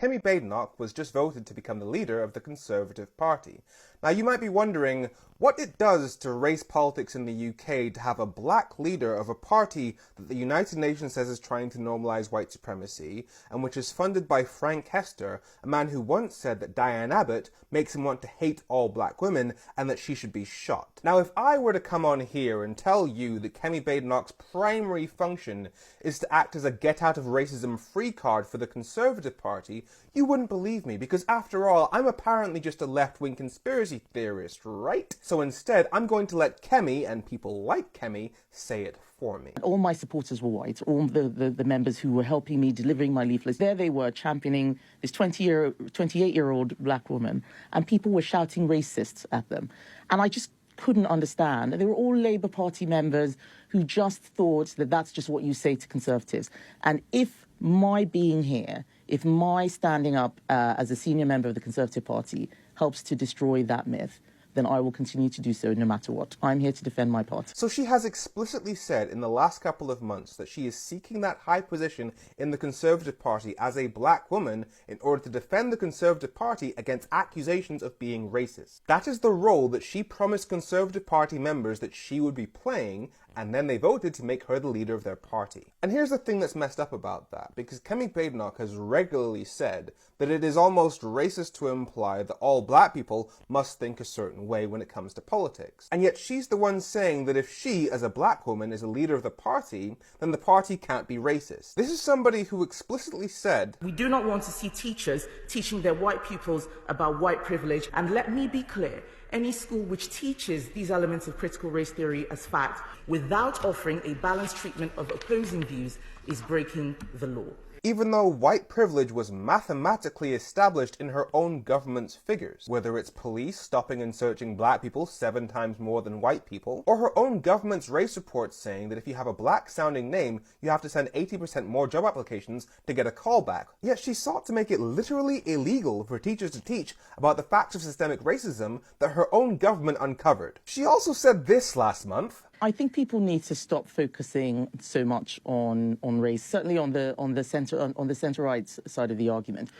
Kemi Badenoch was just voted to become the leader of the Conservative Party. Now, you might be wondering what it does to race politics in the UK to have a black leader of a party that the United Nations says is trying to normalise white supremacy, and which is funded by Frank Hester, a man who once said that Diane Abbott makes him want to hate all black women and that she should be shot. Now, if I were to come on here and tell you that Kemi Badenoch's primary function is to act as a get-out-of-racism-free card for the Conservative Party, you wouldn't believe me, because after all, I'm apparently just a left-wing conspiracy theorist, right? So instead, I'm going to let Kemi, and people like Kemi, say it for me. All my supporters were white, all the members who were helping me, delivering my leaflets. There they were, championing this 28-year-old black woman, and people were shouting racists at them. And I just couldn't understand. They were all Labour Party members who just thought that that's just what you say to Conservatives. And if my being here, if my standing up as a senior member of the Conservative Party helps to destroy that myth, then I will continue to do so no matter what. I'm here to defend my party. So she has explicitly said in the last couple of months that she is seeking that high position in the Conservative Party as a black woman in order to defend the Conservative Party against accusations of being racist. That is the role that she promised Conservative Party members that she would be playing, and then they voted to make her the leader of their party. And here's the thing that's messed up about that, because Kemi Badenoch has regularly said that it is almost racist to imply that all black people must think a certain way when it comes to politics. And yet she's the one saying that if she, as a black woman, is a leader of the party, then the party can't be racist. This is somebody who explicitly said, "We do not want to see teachers teaching their white pupils about white privilege, and let me be clear, any school which teaches these elements of critical race theory as fact without offering a balanced treatment of opposing views is breaking the law." Even though white privilege was mathematically established in her own government's figures, whether it's police stopping and searching black people 7 times more than white people, or her own government's race report saying that if you have a black-sounding name, you have to send 80% more job applications to get a callback. Yet she sought to make it literally illegal for teachers to teach about the facts of systemic racism that her own government uncovered. She also said this last month: I think people need to stop focusing so much on race, certainly on the centre-right side of the argument.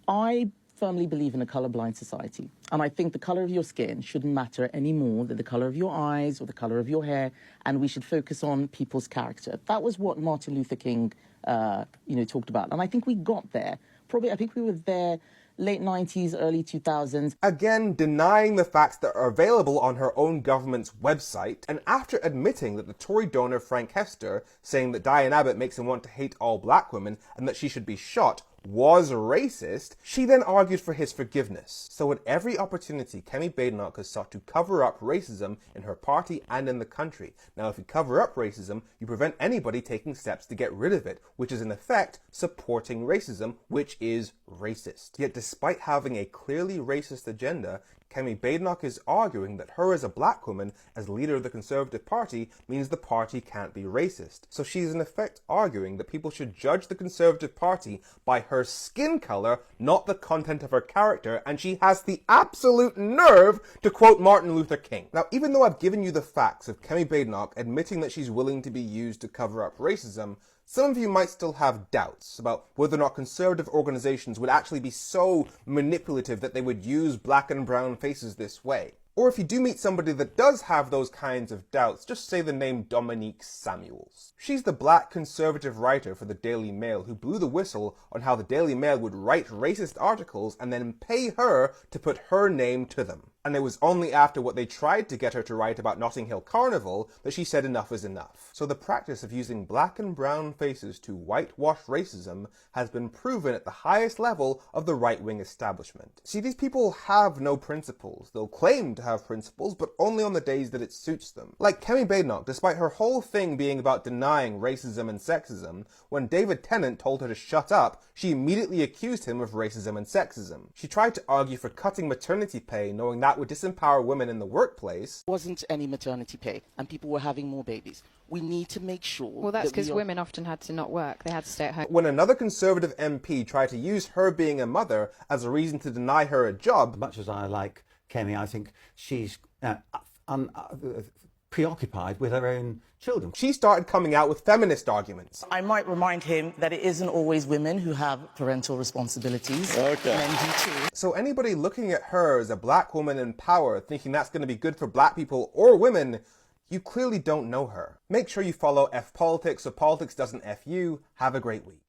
I firmly believe in a colourblind society, and I think the colour of your skin shouldn't matter any more than the colour of your eyes or the colour of your hair, and we should focus on people's character. That was what Martin Luther King, talked about, and I think we got there. I think we were there late 90s, early 2000s. Again, denying the facts that are available on her own government's website, and after admitting that the Tory donor Frank Hester, saying that Diane Abbott makes him want to hate all black women and that she should be shot, was racist, she then argued for his forgiveness. So at every opportunity, Kemi Badenoch has sought to cover up racism in her party and in the country. Now, if you cover up racism, you prevent anybody taking steps to get rid of it, which is in effect supporting racism, which is racist. Yet despite having a clearly racist agenda, Kemi Badenoch is arguing that her as a black woman, as leader of the Conservative Party, means the party can't be racist. So she's in effect arguing that people should judge the Conservative Party by her skin colour, not the content of her character, and she has the absolute nerve to quote Martin Luther King. Now, even though I've given you the facts of Kemi Badenoch admitting that she's willing to be used to cover up racism, some of you might still have doubts about whether or not conservative organisations would actually be so manipulative that they would use black and brown faces this way. Or if you do meet somebody that does have those kinds of doubts, just say the name Dominique Samuels. She's the black conservative writer for the Daily Mail who blew the whistle on how the Daily Mail would write racist articles and then pay her to put her name to them. And it was only after what they tried to get her to write about Notting Hill Carnival that she said enough is enough. So the practice of using black and brown faces to whitewash racism has been proven at the highest level of the right-wing establishment. See, these people have no principles. They'll claim to have principles, but only on the days that it suits them. Like Kemi Badenoch, despite her whole thing being about denying racism and sexism, when David Tennant told her to shut up, she immediately accused him of racism and sexism. She tried to argue for cutting maternity pay, knowing that would disempower women in the workplace. Wasn't any maternity pay, and people were having more babies. We need to make sure. Well, that's because women often had to not work. They had to stay at home. When another Conservative MP tried to use her being a mother as a reason to deny her a job. Much as I like Kemi, I think she's preoccupied with her own children. She started coming out with feminist arguments. I might remind him that it isn't always women who have parental responsibilities. Okay. Men do too. So anybody looking at her as a black woman in power, thinking that's going to be good for black people or women, you clearly don't know her. Make sure you follow F Politics so politics doesn't F you. Have a great week.